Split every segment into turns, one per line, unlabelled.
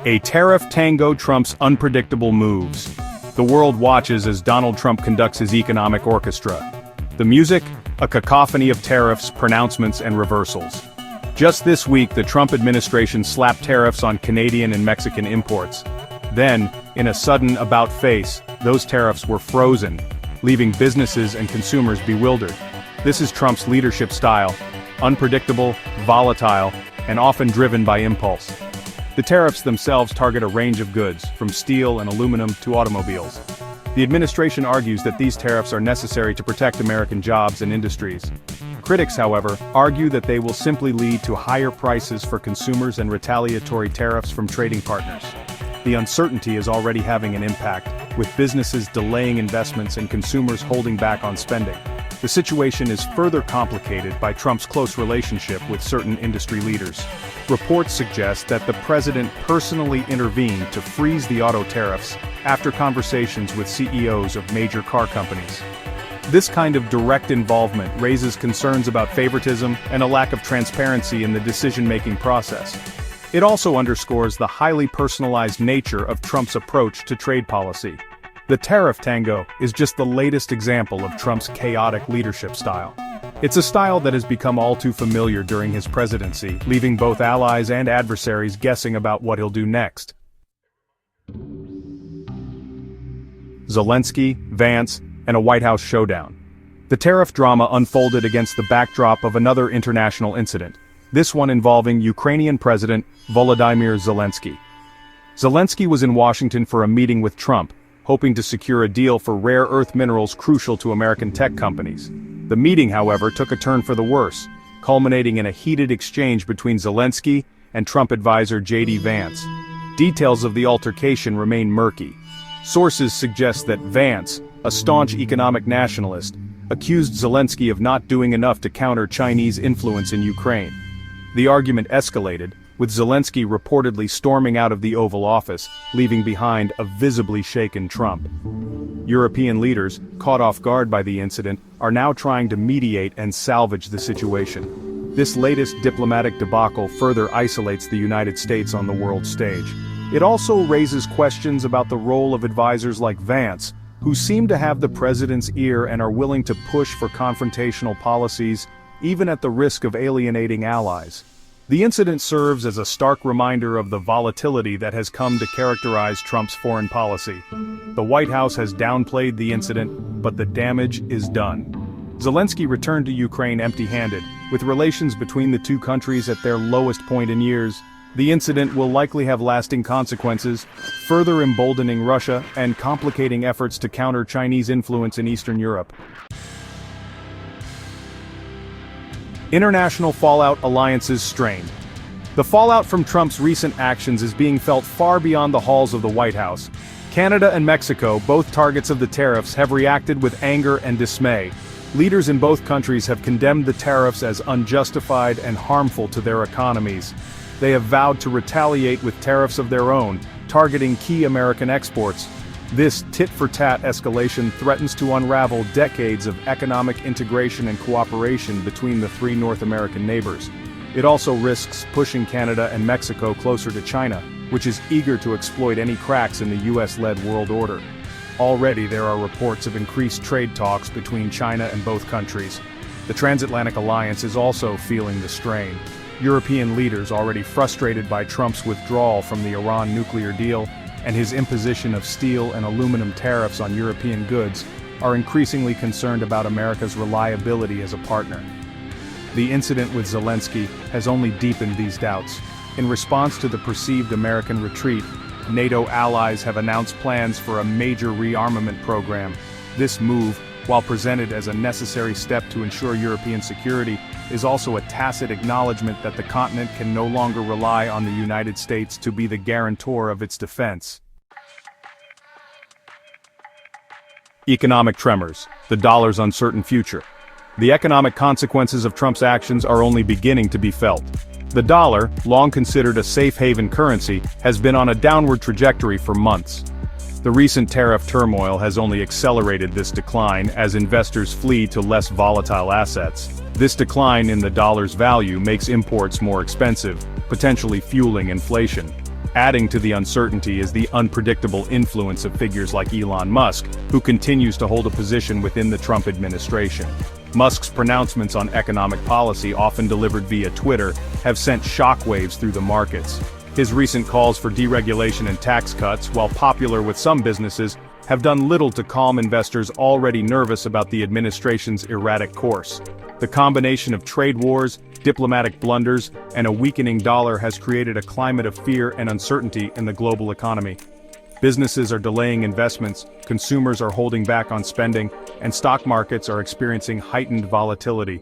A tariff tango trumps unpredictable moves. The world watches as Donald Trump conducts his economic orchestra. The music? A cacophony of tariffs, pronouncements, and reversals. Just this week, the Trump administration slapped tariffs on Canadian and Mexican imports. Then, in a sudden about-face, those tariffs were frozen, leaving businesses and consumers bewildered. This is Trump's leadership style: unpredictable, volatile, and often driven by impulse. The tariffs themselves target a range of goods, from steel and aluminum to automobiles. The administration argues that these tariffs are necessary to protect American jobs and industries. Critics, however, argue that they will simply lead to higher prices for consumers and retaliatory tariffs from trading partners. The uncertainty is already having an impact, with businesses delaying investments and consumers holding back on spending. The situation is further complicated by Trump's close relationship with certain industry leaders. Reports suggest that the president personally intervened to freeze the auto tariffs after conversations with CEOs of major car companies. This kind of direct involvement raises concerns about favoritism and a lack of transparency in the decision-making process. It also underscores the highly personalized nature of Trump's approach to trade policy. The tariff tango is just the latest example of Trump's chaotic leadership style. It's a style that has become all too familiar during his presidency, leaving both allies and adversaries guessing about what he'll do next. Zelensky, Vance, and a White House showdown. The tariff drama unfolded against the backdrop of another international incident, this one involving Ukrainian President Volodymyr Zelensky. Zelensky was in Washington for a meeting with Trump, hoping to secure a deal for rare earth minerals crucial to American tech companies. The meeting, however, took a turn for the worse, culminating in a heated exchange between Zelensky and Trump advisor J.D. Vance. Details of the altercation remain murky. Sources suggest that Vance, a staunch economic nationalist, accused Zelensky of not doing enough to counter Chinese influence in Ukraine. The argument escalated, with Zelensky reportedly storming out of the Oval Office, leaving behind a visibly shaken Trump. European leaders, caught off guard by the incident, are now trying to mediate and salvage the situation. This latest diplomatic debacle further isolates the United States on the world stage. It also raises questions about the role of advisors like Vance, who seem to have the president's ear and are willing to push for confrontational policies, even at the risk of alienating allies. The incident serves as a stark reminder of the volatility that has come to characterize Trump's foreign policy. The White House has downplayed the incident, but the damage is done. Zelensky returned to Ukraine empty-handed, with relations between the two countries at their lowest point in years. The incident will likely have lasting consequences, further emboldening Russia and complicating efforts to counter Chinese influence in Eastern Europe. International fallout, alliances strained. The fallout from Trump's recent actions is being felt far beyond the halls of the White House. Canada and Mexico, both targets of the tariffs, have reacted with anger and dismay. Leaders in both countries have condemned the tariffs as unjustified and harmful to their economies. They have vowed to retaliate with tariffs of their own, targeting key American exports. This tit-for-tat escalation threatens to unravel decades of economic integration and cooperation between the three North American neighbors. It also risks pushing Canada and Mexico closer to China, which is eager to exploit any cracks in the US-led world order. Already there are reports of increased trade talks between China and both countries. The transatlantic alliance is also feeling the strain. European leaders, already frustrated by Trump's withdrawal from the Iran nuclear deal and his imposition of steel and aluminum tariffs on European goods, are increasingly concerned about America's reliability as a partner. The incident with Zelensky has only deepened these doubts. In response to the perceived American retreat, NATO allies have announced plans for a major rearmament program. This move, while presented as a necessary step to ensure European security, is also a tacit acknowledgement that the continent can no longer rely on the United States to be the guarantor of its defense. Economic tremors, the dollar's uncertain future. The economic consequences of Trump's actions are only beginning to be felt. The dollar, long considered a safe haven currency, has been on a downward trajectory for months. The recent tariff turmoil has only accelerated this decline as investors flee to less volatile assets. This decline in the dollar's value makes imports more expensive, potentially fueling inflation. Adding to the uncertainty is the unpredictable influence of figures like Elon Musk, who continues to hold a position within the Trump administration. Musk's pronouncements on economic policy, often delivered via Twitter, have sent shockwaves through the markets. His recent calls for deregulation and tax cuts, while popular with some businesses, have done little to calm investors already nervous about the administration's erratic course. The combination of trade wars, diplomatic blunders, and a weakening dollar has created a climate of fear and uncertainty in the global economy. Businesses are delaying investments, consumers are holding back on spending, and stock markets are experiencing heightened volatility.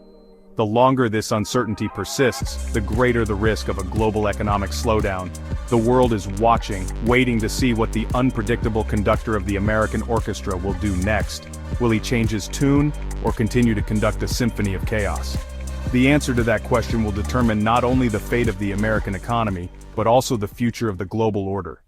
The longer this uncertainty persists, the greater the risk of a global economic slowdown. The world is watching, waiting to see what the unpredictable conductor of the American orchestra will do next. Will he change his tune, or continue to conduct a symphony of chaos? The answer to that question will determine not only the fate of the American economy, but also the future of the global order.